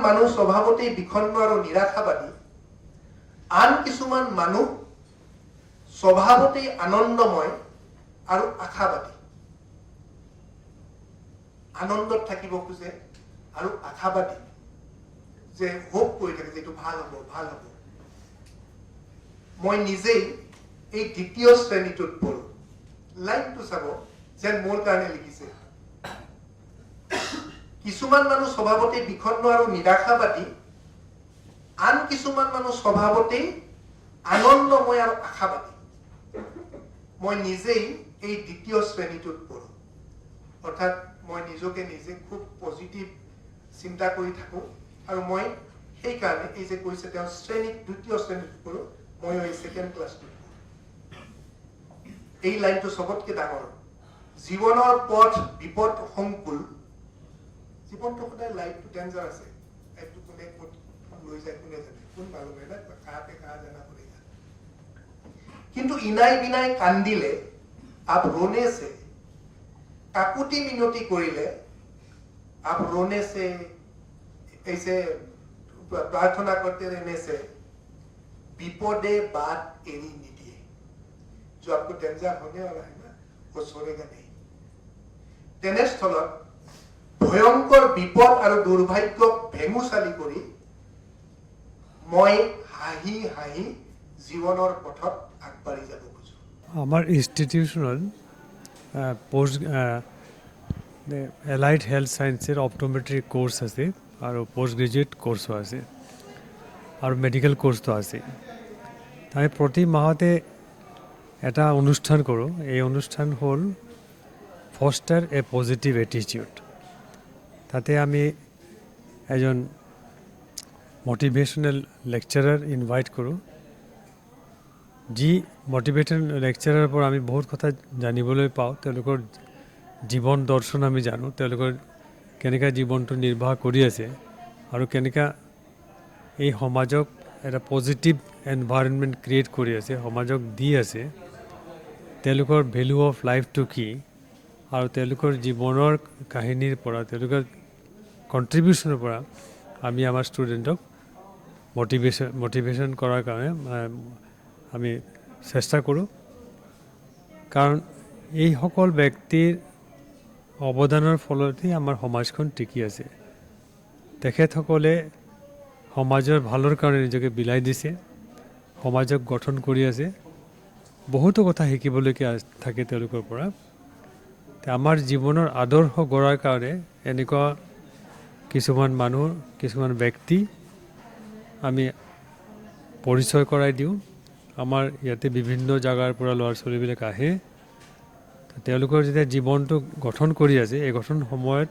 মানুহ স্বভাৱতেই বিষণ্ণ আৰু নিৰাশাবাদী, আন কিছুমান মানুহ স্বভাৱতেই আনন্দময় আৰু আশাবাদী। আনন্দত থাকিব খোজে আৰু আশাবাদী, যে হোপ কৰি থাকে যে এইটো ভাল হ'ব ভাল হ'ব। মই নিজেই এই দ্বিতীয় শ্ৰেণীটোত পঢ়ো। লাইনটো চাব যেন মোৰ কাৰণে লিখিছে। কিছুমান মানুহ স্বভাৱতেই বিষণ্ণ আৰু নিৰাশাবাদী, আন কিছুমান মানুহ স্বভাৱতেই আনন্দময় আৰু আশাবাদী। মই নিজেই এই দ্বিতীয় শ্ৰেণীটোত পঢ়ো। অৰ্থাৎ মই নিজকে নিজে খুব পজিটিভ চিন্তা কৰি থাকো, আৰু মই সেইকাৰণে এই যে কৈছে তেওঁ দ্বিতীয় শ্ৰেণীত পঢ়ো, মই এই ছেকেণ্ড ক্লাছটোত পঢ়ো। এই লাইনটো চবতকে ডাঙৰ। জীৱনৰ পথ বিপদ সংকুল। জীৱনটো সদায় লাইফটো ডেঞ্জাৰ আছে। লাইফটো কোনে ক'ত লৈ যায় কোনে জানে, কোন মানুহ নাই কাহাকে কাহা জানা পড়েগা। কিন্তু ইনাই বিনাই কান্দিলে আপ रोने से, কাকুতি মিনতি কৰিলে আপ रोने से, ऐसे प्रार्थना करते रहने से विपदे बात एरी निदिए। जो आपको डेंजर होने वाला है ना, वो छोड़ेगा नहीं। তেনেস্থলত ভয়ংকৰ বিপদ আৰু দুৰ্ভাগ্যক ভেঙুচালি কৰি মই হাঁহি হাঁহি জীৱনৰ পথত আগবাঢ়ি যাব খোজো। আমাৰ ইনষ্টিটিউশনত পোষ্ট এলাইড হেল্থ সায়েন্সের অপটোমেট্রি কোর্স আছে আর পোস্ট গ্রাজুয়েট কোর্সও আছে আর মেডিকেল কোর্স তো আছে। আমি প্রতি মাহতে এটা অনুষ্ঠান করো। এই অনুষ্ঠান হল ফস্টার এ পজিটিভ অ্যাটিটিউড। তাতে আমি এজন মোটিভেশনাল লেকচারার ইনভাইট করো, যি মোটিভেশন লেকচাৰৰ পৰা আমি বহুত কথা জানিবলৈ পাওঁ। তেওঁলোকৰ জীৱন দৰ্শন আমি জানো, তেওঁলোকৰ কেনেকৈ জীৱনটো নিৰ্বাহ কৰি আছে আৰু কেনেকৈ এই সমাজক এটা পজিটিভ এনভাইৰনমেণ্ট ক্ৰিয়েট কৰি আছে, সমাজক দি আছে। তেওঁলোকৰ ভেলু অফ লাইফটো কি, আৰু তেওঁলোকৰ জীৱনৰ কাহিনীৰ পৰা, তেওঁলোকৰ কণ্ট্ৰিবিউশ্যনৰ পৰা আমি আমাৰ ষ্টুডেণ্টক মোটিভেশ্যন কৰাৰ কাৰণে আমি চেষ্টা কৰোঁ। কাৰণ এইসকল ব্যক্তিৰ অৱদানৰ ফলতেই আমাৰ সমাজখন টিকি আছে। তেখেতসকলে সমাজৰ ভালৰ কাৰণে নিজকে বিলাই দিছে, সমাজক গঠন কৰি আছে। বহুতো কথা শিকিবলগীয়া থাকে তেওঁলোকৰ পৰা। আমাৰ জীৱনৰ আদৰ্শ গঢ়াৰ কাৰণে এনেকুৱা কিছুমান মানুহ, কিছুমান ব্যক্তি আমি পৰিচয় কৰাই দিওঁ। আমাৰ ইয়াতে বিভিন্ন জাগাৰ পৰা ল'ৰা ছোৱালীবিলাক আহে। তেওঁলোকৰ যেতিয়া জীৱনটো গঠন কৰি আছে, এই গঠন সময়ত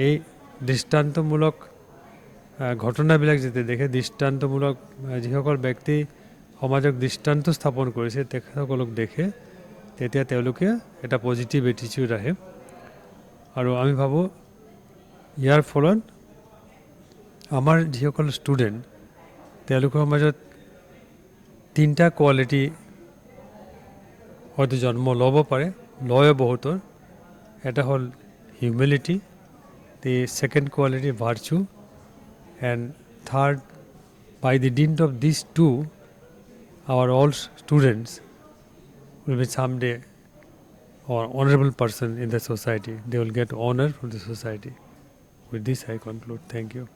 এই দৃষ্টান্তমূলক ঘটনাবিলাক যেতিয়া দেখে, দৃষ্টান্তমূলক যিসকল ব্যক্তি সমাজক দৃষ্টান্ত স্থাপন কৰিছে তেখেতসকলক দেখে, তেতিয়া তেওঁলোকে এটা পজিটিভ এটিটিউড আহে। আৰু আমি ভাবোঁ ইয়াৰ ফলত আমাৰ যিসকল ষ্টুডেণ্ট, তেওঁলোকৰ মাজত তিনিটা কোৱালিটি হয়তো জন্ম ল'ব পাৰে, লয় বহুতৰ। এটা হ'ল humility, the second quality virtue, and third, by the dint of this to, our all students will be someday or honorable person in the society. They will get honor from the society. With this I conclude. Thank you.